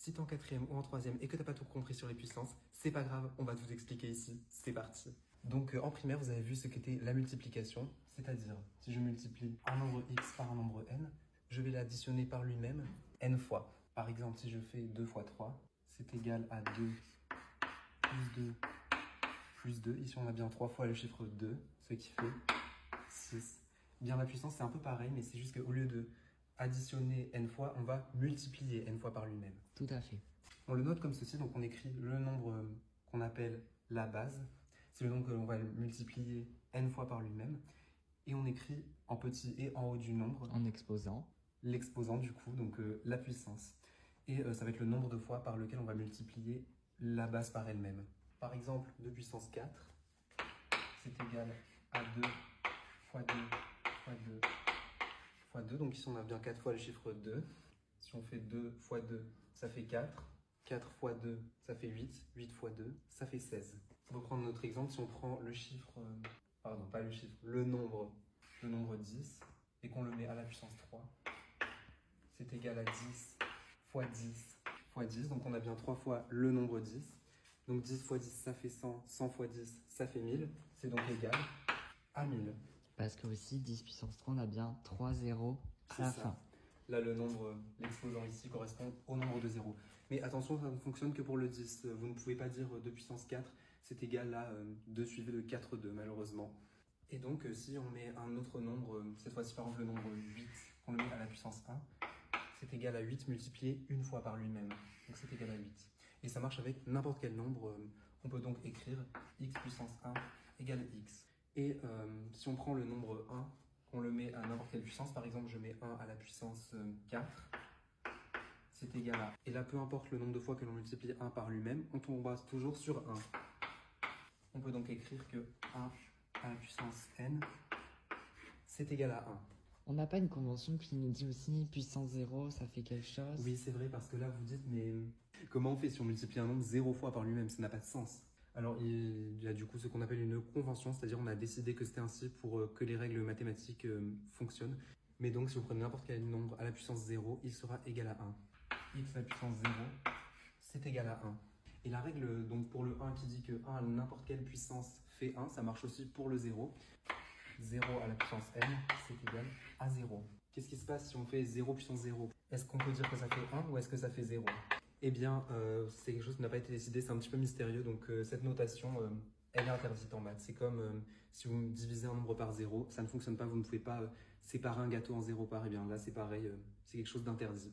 Si t'es en quatrième ou en troisième et que t'as pas tout compris sur les puissances, c'est pas grave, on va tout expliquer ici, c'est parti. Donc en primaire, vous avez vu ce qu'était la multiplication, c'est-à-dire si je multiplie un nombre x par un nombre n, je vais l'additionner par lui-même n fois. Par exemple, si je fais 2 fois 3, c'est égal à 2 plus 2 plus 2. Ici, on a bien 3 fois le chiffre 2, ce qui fait 6. Bien, la puissance, c'est un peu pareil, mais c'est juste qu'au lieu de additionner n fois, on va multiplier n fois par lui-même. Tout à fait. On le note comme ceci, donc on écrit le nombre qu'on appelle la base. C'est le nombre que l'on va multiplier n fois par lui-même. Et on écrit en petit et en haut du nombre. En exposant. L'exposant du coup, donc la puissance. Et ça va être le nombre de fois par lequel on va multiplier la base par elle-même. Par exemple, 2 puissance 4, c'est égal à 2 fois 2 fois 2 fois 2. Donc ici on a bien 4 fois le chiffre 2. Si on fait 2 fois 2, ça fait 4. 4 fois 2, ça fait 8. 8 fois 2, ça fait 16. On va prendre notre exemple. Si on prend le chiffre, pardon, pas le chiffre, le nombre 10, et qu'on le met à la puissance 3, c'est égal à 10 fois 10 fois 10. Donc on a bien 3 fois le nombre 10. Donc 10 fois 10, ça fait 100. 100 fois 10, ça fait 1000. C'est donc égal à 1000. Parce que aussi, 10 puissance 3, on a bien 3 zéros à la fin. Là, le nombre, l'exposant ici correspond au nombre de zéros. Mais attention, ça ne fonctionne que pour le 10. Vous ne pouvez pas dire 2 puissance 4, c'est égal à 2 suivi de 4, 2, malheureusement. Et donc, si on met un autre nombre, cette fois-ci par exemple le nombre 8, qu'on le met à la puissance 1, c'est égal à 8 multiplié une fois par lui-même. Donc c'est égal à 8. Et ça marche avec n'importe quel nombre. On peut donc écrire x puissance 1 égale x. Et si on prend le nombre 1, qu'on le met à n'importe quelle puissance, par exemple je mets 1 à la puissance 4, c'est égal à... Et là, peu importe le nombre de fois que l'on multiplie 1 par lui-même, on tombera toujours sur 1. On peut donc écrire que 1 à la puissance n, c'est égal à 1. On n'a pas une convention qui nous dit aussi puissance 0, ça fait quelque chose? Oui, c'est vrai, parce que là, vous dites, mais comment on fait si on multiplie un nombre 0 fois par lui-même? Ça n'a pas de sens. Alors, il y a du coup ce qu'on appelle une convention, c'est-à-dire on a décidé que c'était ainsi pour que les règles mathématiques fonctionnent. Mais donc, si vous prenez n'importe quel nombre à la puissance 0, il sera égal à 1. X à la puissance 0, c'est égal à 1. Et la règle, donc pour le 1 qui dit que 1 à n'importe quelle puissance fait 1, ça marche aussi pour le 0. 0 à la puissance n, c'est égal à 0. Qu'est-ce qui se passe si on fait 0 puissance 0? Est-ce qu'on peut dire que ça fait 1 ou est-ce que ça fait 0? Eh bien, c'est quelque chose qui n'a pas été décidé, c'est un petit peu mystérieux, donc cette notation, elle est interdite en maths. C'est comme si vous divisez un nombre par 0, ça ne fonctionne pas, vous ne pouvez pas séparer un gâteau en 0 parts. Eh bien là, c'est pareil, c'est quelque chose d'interdit.